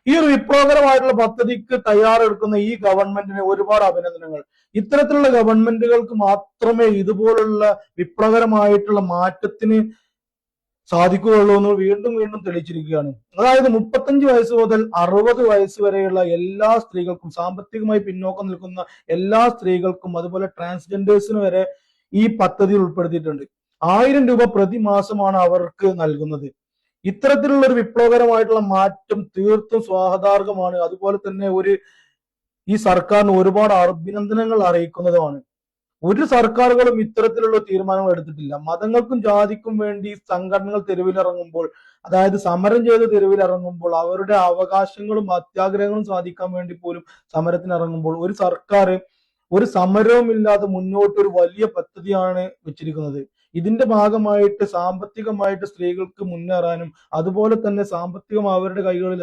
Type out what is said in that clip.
ഈ ഒരു വിപ്ലവകരമായിട്ടുള്ള പദ്ധതിക്ക് തയ്യാറെടുക്കുന്ന ഈ ഗവൺമെന്റിന് ഒരുപാട് അഭിനന്ദനങ്ങൾ. ഇത്തരത്തിലുള്ള ഗവൺമെന്റുകൾക്ക് മാത്രമേ ഇതുപോലുള്ള വിപ്ലവകരമായിട്ടുള്ള മാറ്റത്തിന് സാധിക്കുകയുള്ളൂ എന്ന് വീണ്ടും വീണ്ടും തെളിയിച്ചിരിക്കുകയാണ്. അതായത് 35 വയസ്സ് മുതൽ 60 വയസ്സ് വരെയുള്ള എല്ലാ സ്ത്രീകൾക്കും, സാമ്പത്തികമായി പിന്നോക്കം നിൽക്കുന്ന എല്ലാ സ്ത്രീകൾക്കും, അതുപോലെ ട്രാൻസ്ജെൻഡേഴ്സിന് വരെ ഈ പദ്ധതിയിൽ ഉൾപ്പെടുത്തിയിട്ടുണ്ട്. 1000 രൂപ പ്രതിമാസമാണ് അവർക്ക് നൽകുന്നത്. ഇത്തരത്തിലുള്ള ഒരു വിപ്ലവകരമായിട്ടുള്ള മാറ്റം തീർത്തും സ്വാഗതാർഹമാണ്. അതുപോലെ തന്നെ ഈ സർക്കാരിന് ഒരുപാട് അഭിനന്ദനങ്ങൾ അറിയിക്കുന്നതുമാണ്. ഒരു സർക്കാരുകളും ഇത്തരത്തിലുള്ള തീരുമാനങ്ങൾ എടുത്തിട്ടില്ല. മതങ്ങൾക്കും ജാതിക്കും വേണ്ടി സംഘടനകൾ തെരുവിലിറങ്ങുമ്പോൾ, അതായത് സമരം ചെയ്ത് തെരുവിലിറങ്ങുമ്പോൾ, അവരുടെ അവകാശങ്ങളും അത്യാഗ്രഹങ്ങളും സാധിക്കാൻ വേണ്ടി പോലും സമരത്തിനിറങ്ങുമ്പോൾ ഒരു സർക്കാർ ഒരു സമരവുമില്ലാതെ മുന്നോട്ട് ഒരു വലിയ പദ്ധതിയാണ് വെച്ചിരിക്കുന്നത്. ഇതിന്റെ ഭാഗമായിട്ട് സാമ്പത്തികമായിട്ട് സ്ത്രീകൾക്ക് മുന്നേറാനും അതുപോലെ തന്നെ സാമ്പത്തികം അവരുടെ കൈകളിൽ